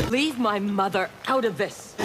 Leave my mother out of this.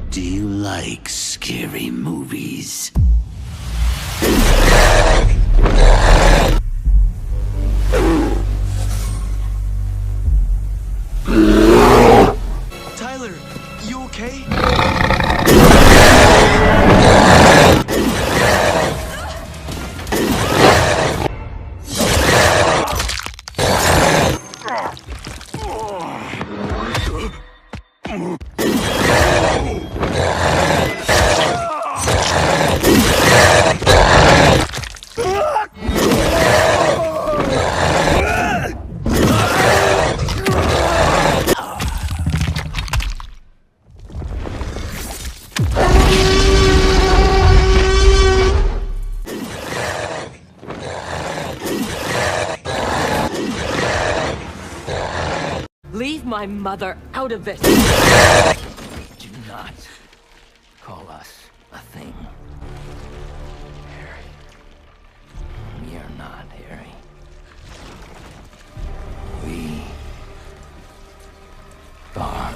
Do you like scary movies? Tyler, you okay? Leave my mother out of this. Do not call us a thing. Harry. We are not Harry. We are.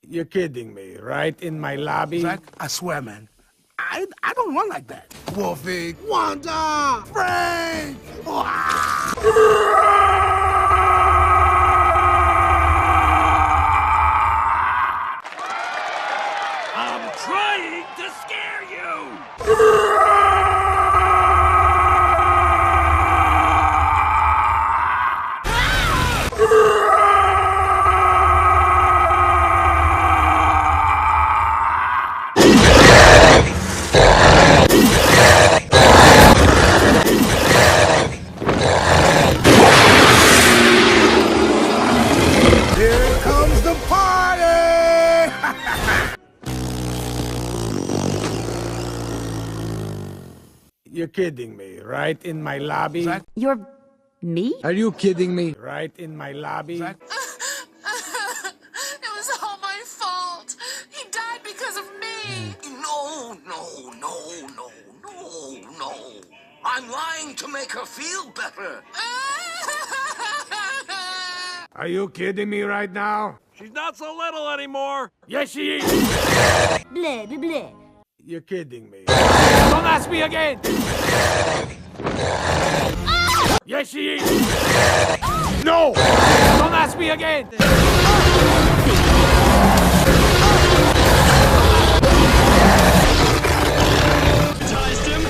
You're kidding me, right? In my lobby? Zach, I swear, man. I don't run like that. Wolfie! Wanda! Frank! I'm trying to scare you! Here comes the party! You're kidding me, right? In my lobby? Zach? You're me? Are you kidding me? Right in my lobby? Zach? It was all my fault. He died because of me. No, no, no, no, no, no. I'm lying to make her feel better. Are you kidding me right now? She's not so little anymore! Yes, she is! Blah, blah, blah. You're kidding me. Don't ask me again! Yes, she is! No! Don't ask me again! Hypnotized him?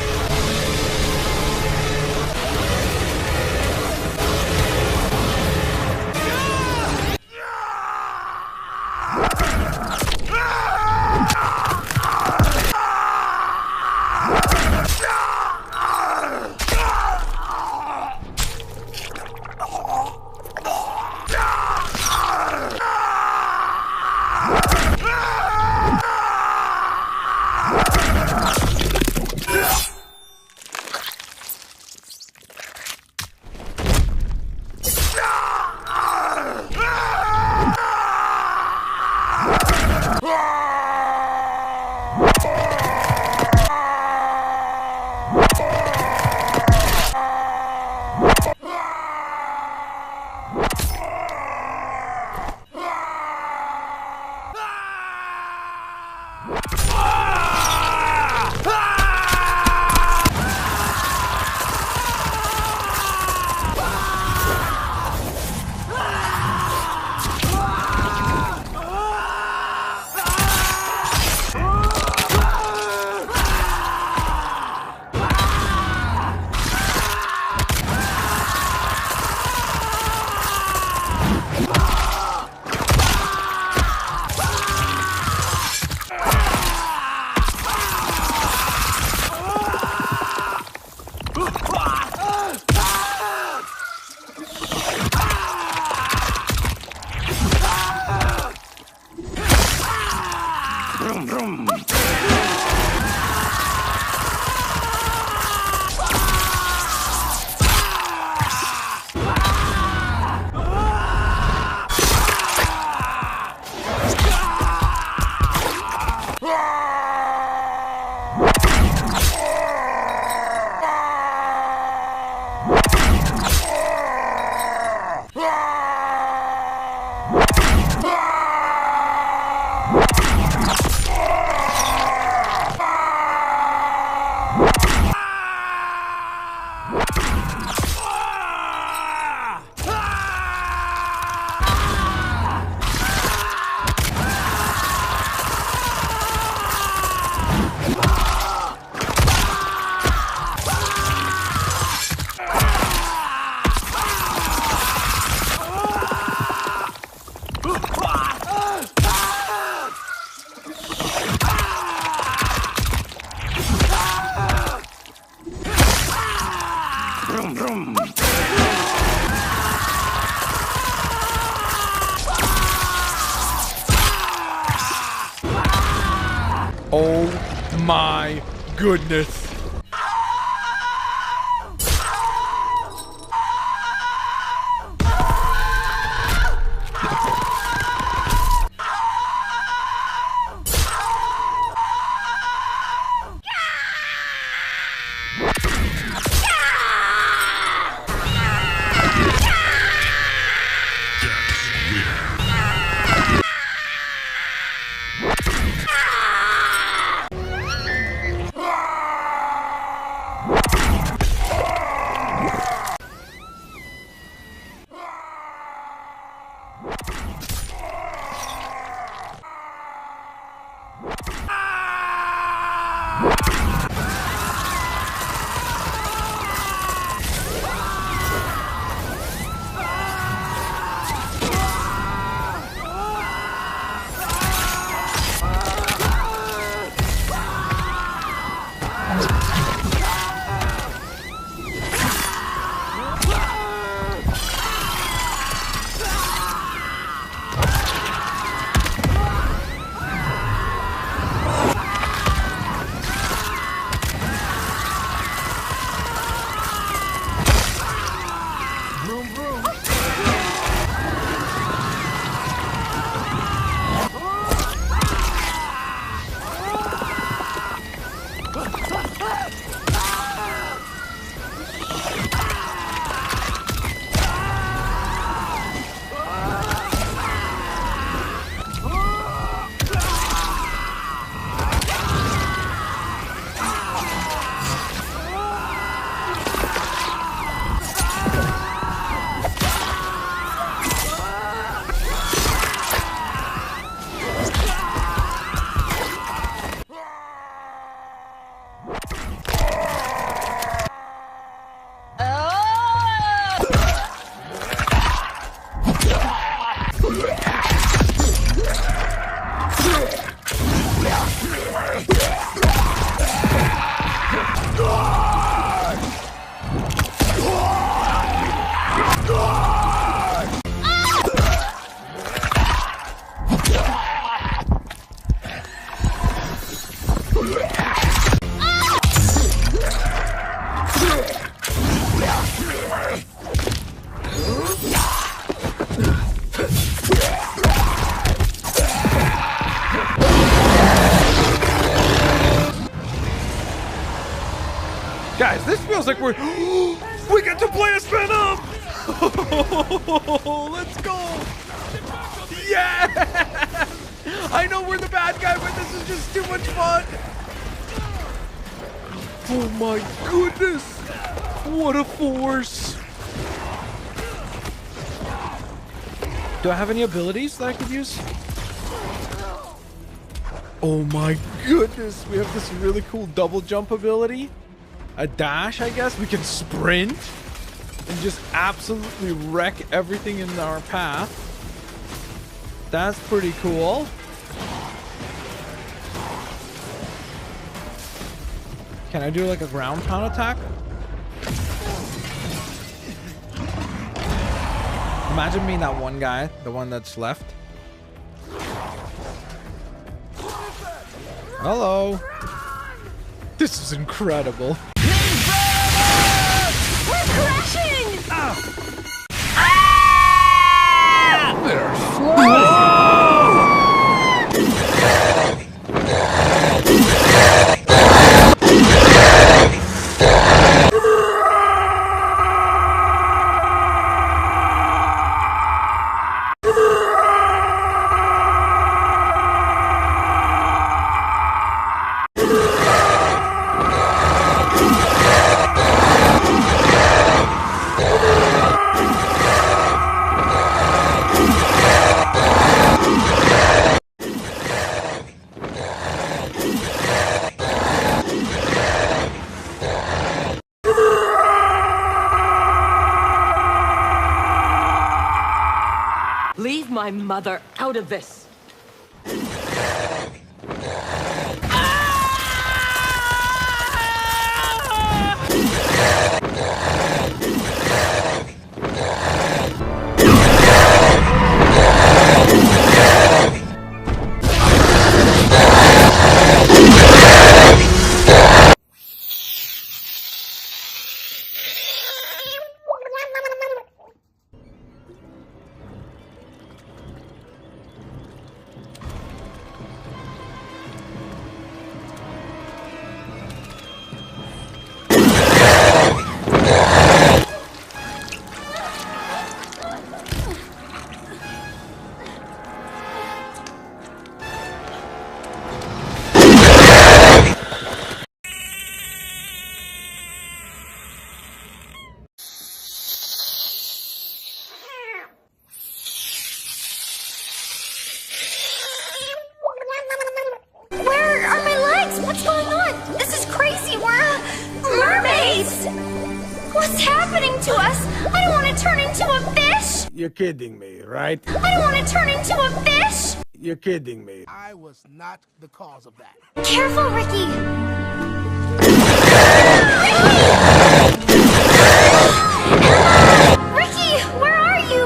Vroom, vroom. Oh my goodness. Guys, this feels like we get to play as Venom! Let's go! Yeah! I know we're the bad guy, but this is just too much fun! Oh my goodness! What a force! Do I have any abilities that I could use? Oh my goodness! We have this really cool double jump ability. A dash, I guess. We can sprint and just absolutely wreck everything in our path. That's pretty cool. Can I do like a ground pound attack? Imagine being that one guy, the one that's left. Hello. This is incredible. We're crashing! Leave my mother out of this. What's happening to us? I don't want to turn into a fish! You're kidding me, right? I don't want to turn into a fish! You're kidding me. I was not the cause of that. Careful, Ricky! Ricky, where are you?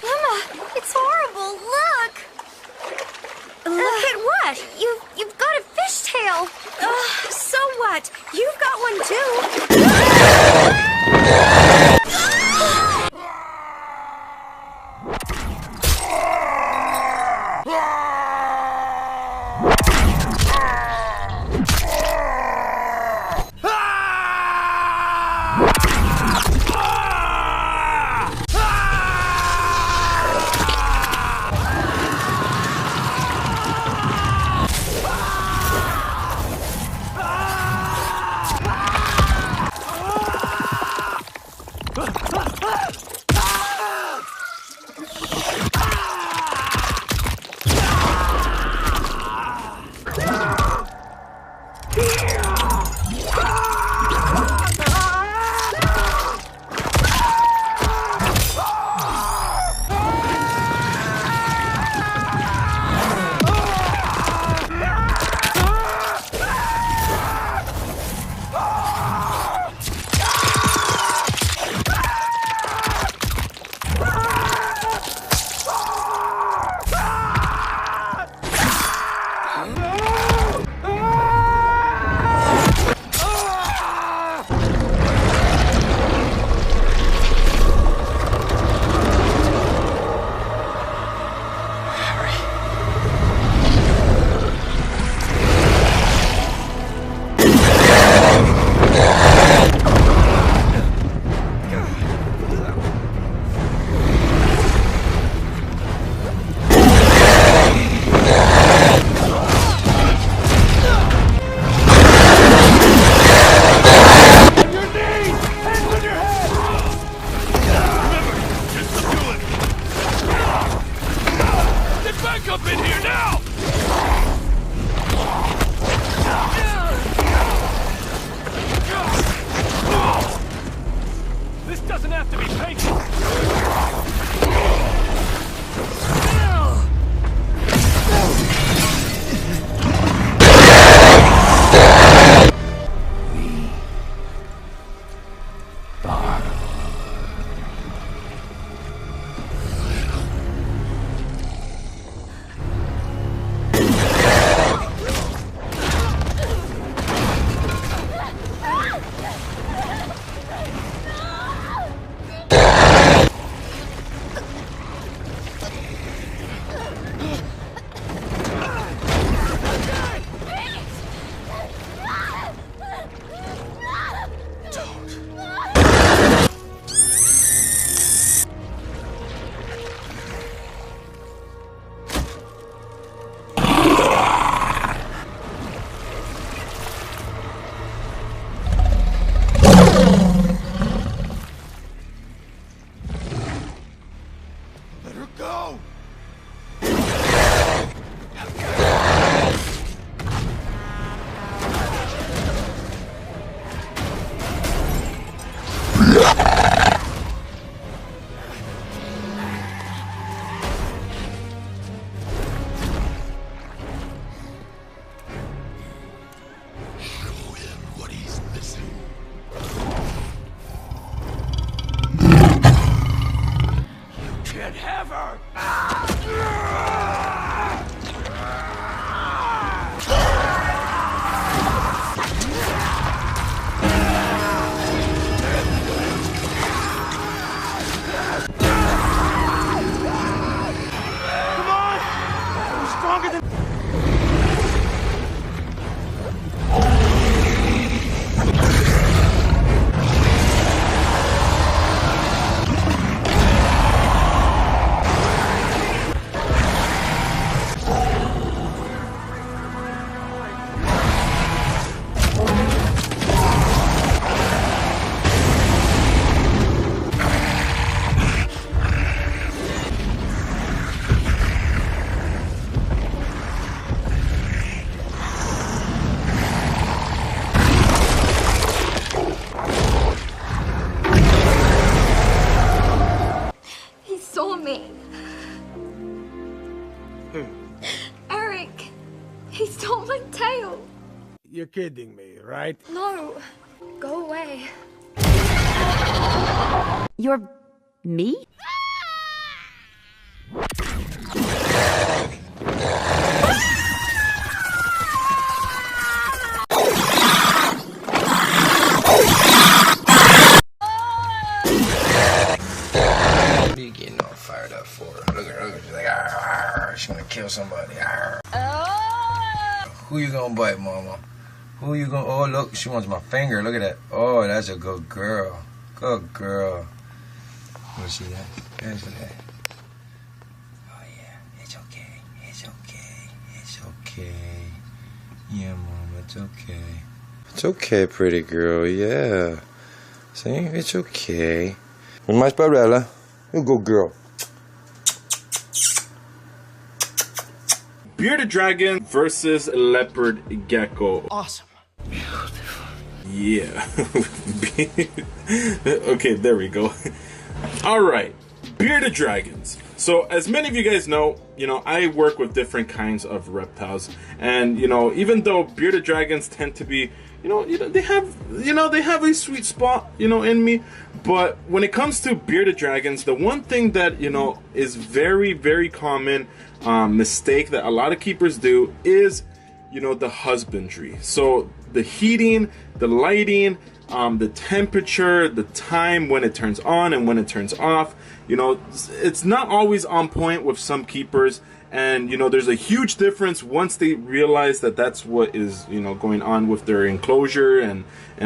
Emma, it's horrible. Look. Look at what? You've got a fishtail. So what? You've got one too. You're kidding me, right? No. Go away. You're me? What are you getting all fired up for? Look at her. She's like, "Arr, she's gonna kill somebody. Arr." Who you gonna bite, mama? Who you gonna... Oh, look, she wants my finger. Look at that. Oh, that's a good girl. Good girl. Let me see that. There's that. Oh, yeah. It's okay. It's okay. It's okay. Yeah, mama, it's okay. It's okay, pretty girl. Yeah. See? It's okay. Mais para ela. You go, girl. Bearded Dragon versus Leopard Gecko. Awesome. Yeah. Okay, there we go. Alright. Bearded Dragons. So, as many of you guys know, I work with different kinds of reptiles. And, even though bearded dragons tend to be, they have a sweet spot, in me. But when it comes to bearded dragons, the one thing that, is very, very common mistake that a lot of keepers do is, the husbandry. So the heating, the lighting, the temperature, the time when it turns on and when it turns off, it's not always on point with some keepers. And there's a huge difference once they realize that that's what is going on with their enclosure and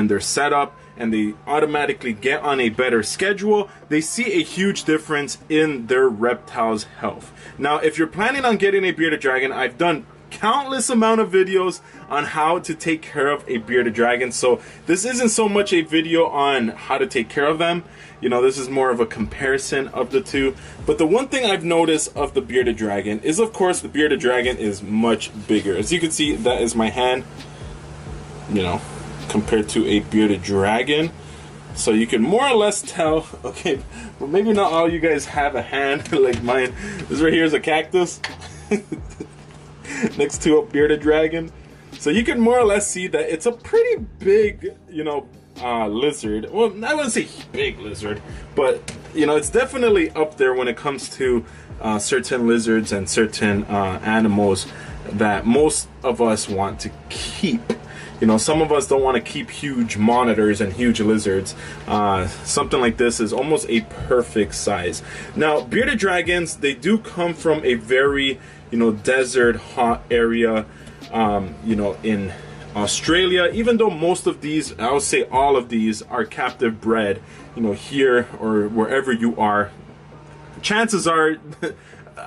their setup, and they automatically get on a better schedule. They see a huge difference in their reptile's health. Now, if you're planning on getting a bearded dragon, I've done countless amount of videos on how to take care of a bearded dragon, so this isn't so much a video on how to take care of them. This is more of a comparison of the two. But the one thing I've noticed of the bearded dragon is, of course, the bearded dragon is much bigger. As you can see, that is my hand, compared to a bearded dragon. So you can more or less tell, okay, but maybe not all you guys have a hand like mine. This right here is a cactus next to a bearded dragon. So you can more or less see that it's a pretty big, lizard. Well, I wouldn't say big lizard, but it's definitely up there when it comes to certain lizards and certain animals that most of us want to keep. Some of us don't want to keep huge monitors and huge lizards. Something like this is almost a perfect size. Now, bearded dragons, they do come from a very, desert, hot area, in Australia. Even though most of these, I would say all of these, are captive bred, here or wherever you are, chances are,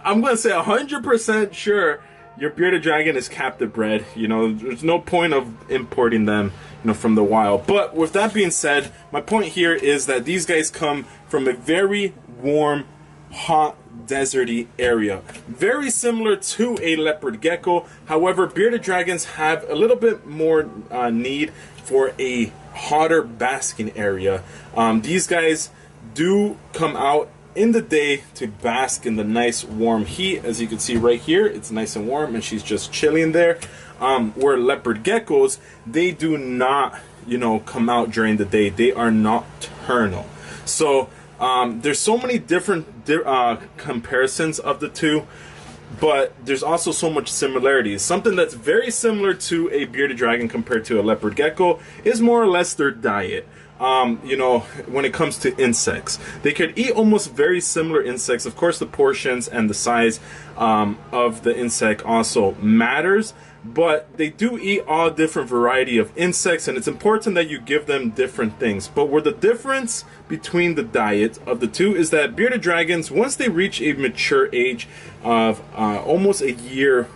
I'm going to say 100% sure your bearded dragon is captive bred. There's no point of importing them, from the wild. But with that being said, my point here is that these guys come from a very warm, hot, deserty area. Very similar to a leopard gecko. However, bearded dragons have a little bit more need for a hotter basking area. These guys do come out in the day to bask in the nice warm heat. As you can see right here, it's nice and warm and she's just chilling there. Where leopard geckos, they do not, come out during the day. They are nocturnal. So there's so many different comparisons of the two, but there's also so much similarities. Something that's very similar to a bearded dragon compared to a leopard gecko is more or less their diet. When it comes to insects, they could eat almost very similar insects. Of course, the portions and the size of the insect also matters, but they do eat all different variety of insects, and it's important that you give them different things. But where the difference between the diet of the two is that bearded dragons, once they reach a mature age of almost a year,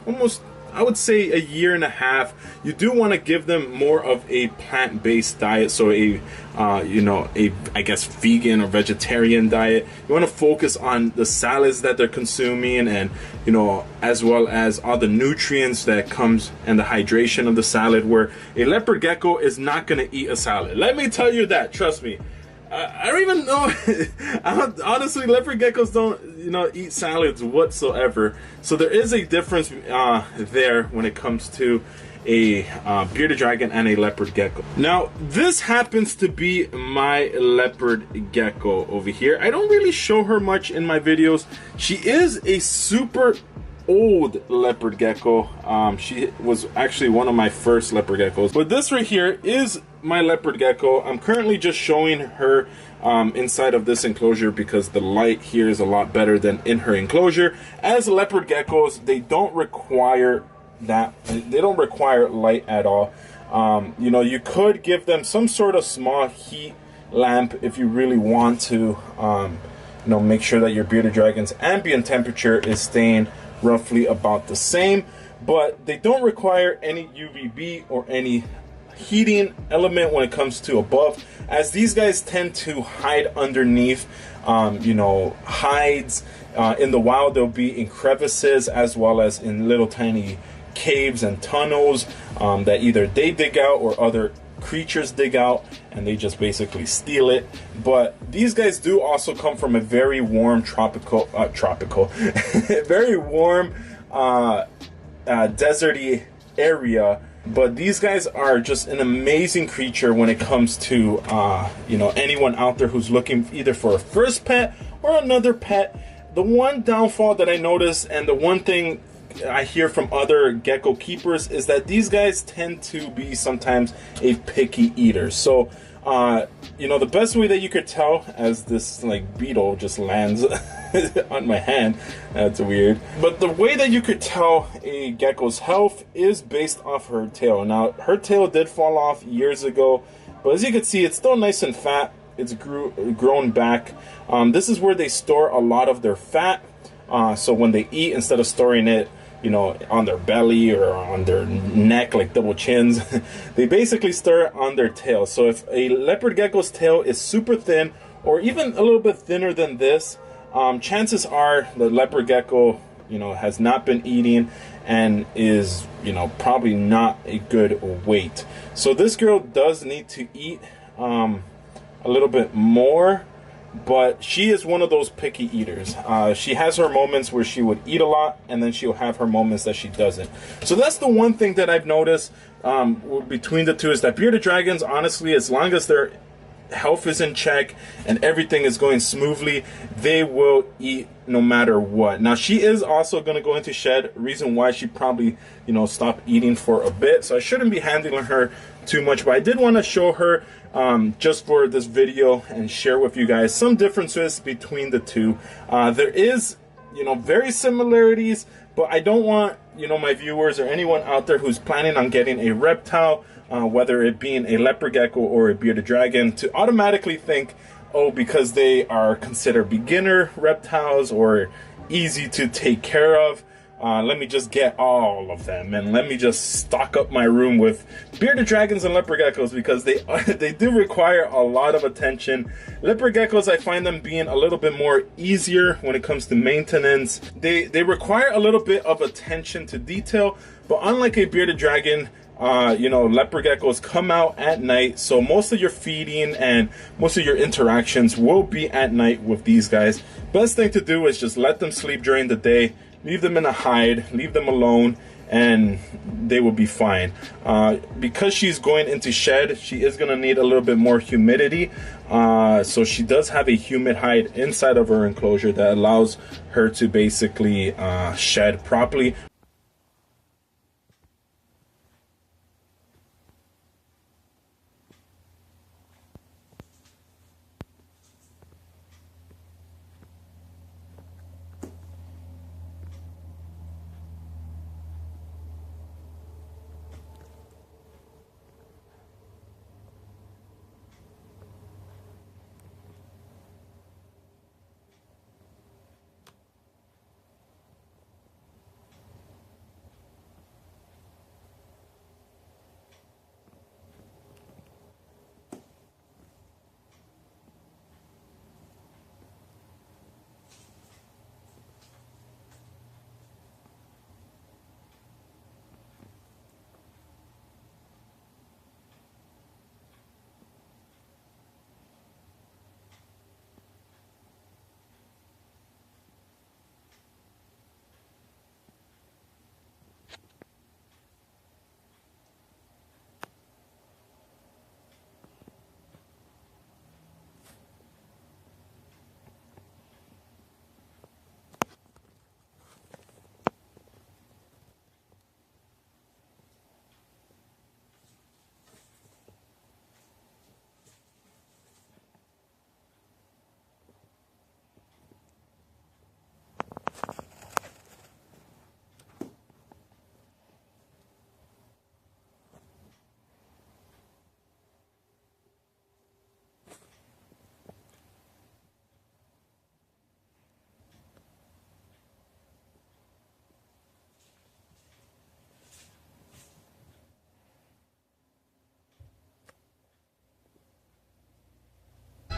I would say a year and a half, you do want to give them more of a plant-based diet, so I guess vegan or vegetarian diet. You want to focus on the salads that they're consuming, and as well as all the nutrients that comes and the hydration of the salad, where a leopard gecko is not going to eat a salad. Let me tell you that, trust me. I don't even know. Honestly, leopard geckos don't, eat salads whatsoever. So there is a difference there when it comes to a bearded dragon and a leopard gecko. Now, this happens to be my leopard gecko over here. I don't really show her much in my videos. She is a super old leopard gecko. She was actually one of my first leopard geckos. But this right here is my leopard gecko. I'm currently just showing her inside of this enclosure because the light here is a lot better than in her enclosure. As leopard geckos, they don't require light at all. You know, you could give them some sort of small heat lamp if you really want to, you know, make sure that your bearded dragon's ambient temperature is staying roughly about the same, but they don't require any UVB or any heating element when it comes to above, as these guys tend to hide underneath you know, hides. In the wild, they'll be in crevices as well as in little tiny caves and tunnels that either they dig out or other creatures dig out, and they just basically steal it. But these guys do also come from a very warm very warm deserty area. But these guys are just an amazing creature when it comes to you know, anyone out there who's looking either for a first pet or another pet. The one downfall that I noticed, and the one thing I hear from other gecko keepers, is that these guys tend to be sometimes a picky eater. So you know, the best way that you could tell, as this like beetle just lands on my hand, that's weird, but the way that you could tell a gecko's health is based off her tail. Now, her tail did fall off years ago, but as you can see, it's still nice and fat. It's grown back. This is where they store a lot of their fat. So when they eat, instead of storing it, you know, on their belly or on their neck like double chins, they basically store it on their tail. So if a leopard gecko's tail is super thin, or even a little bit thinner than this, chances are the leopard gecko, you know, has not been eating and is, you know, probably not a good weight. So this girl does need to eat a little bit more, but she is one of those picky eaters. She has her moments where she would eat a lot, and then she'll have her moments that she doesn't. So that's the one thing that I've noticed between the two, is that bearded dragons, honestly, as long as their health is in check and everything is going smoothly, they will eat no matter what. Now, she is also going to go into shed, reason why she probably, you know, stopped eating for a bit, so I shouldn't be handling her too much, but I did want to show her just for this video and share with you guys some differences between the two. There is, you know, very similarities, but I don't want, you know, my viewers or anyone out there who's planning on getting a reptile, whether it being a leopard gecko or a bearded dragon, to automatically think, oh, because they are considered beginner reptiles or easy to take care of, let me just get all of them and let me just stock up my room with bearded dragons and leopard geckos, because they do require a lot of attention. Leopard geckos, I find them being a little bit more easier when it comes to maintenance. They require a little bit of attention to detail, but unlike a bearded dragon, you know, leopard geckos come out at night, so most of your feeding and most of your interactions will be at night with these guys. Best thing to do is just let them sleep during the day, leave them in a hide, leave them alone, and they will be fine. Because she's going into shed, she is going to need a little bit more humidity, so she does have a humid hide inside of her enclosure that allows her to basically shed properly.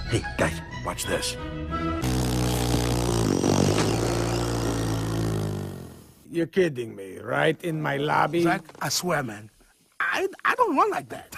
Hey, guys, watch this. You're kidding me, right? In my lobby? Zach, I swear, man. I don't run like that.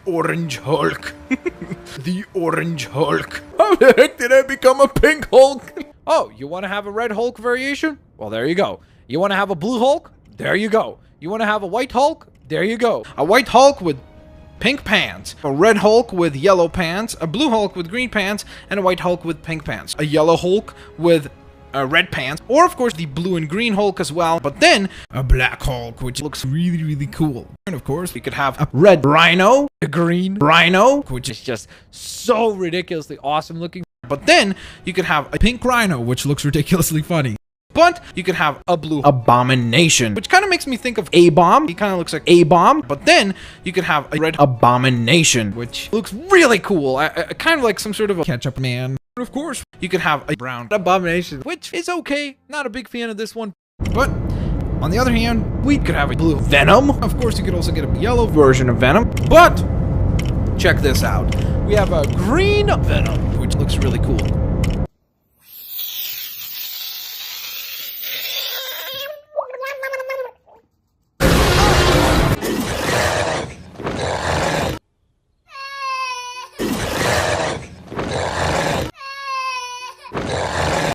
Orange Hulk. The Orange Hulk. How the heck did I become a pink Hulk? Oh, you want to have a red Hulk variation? Well, there you go. You want to have a blue Hulk? There you go. You want to have a white Hulk? There you go. A white Hulk with pink pants, a red Hulk with yellow pants, a blue Hulk with green pants, and a white Hulk with pink pants. A yellow Hulk with red pants, or of course the blue and green Hulk as well, but then a black Hulk, which looks really, really cool. And of course, you could have a red Rhino, a green Rhino, which is just so ridiculously awesome looking. But then you could have a pink Rhino, which looks ridiculously funny. But you could have a blue Abomination, which kind of makes me think of A-Bomb. He kind of looks like A-Bomb. But then you could have a red Abomination, which looks really cool. Kind of like some sort of a ketchup man. Of course, you could have a brown Abomination, which is okay. Not a big fan of this one. But on the other hand, we could have a blue Venom. Of course, you could also get a yellow version of Venom. But check this out. We have a green Venom, which looks really cool.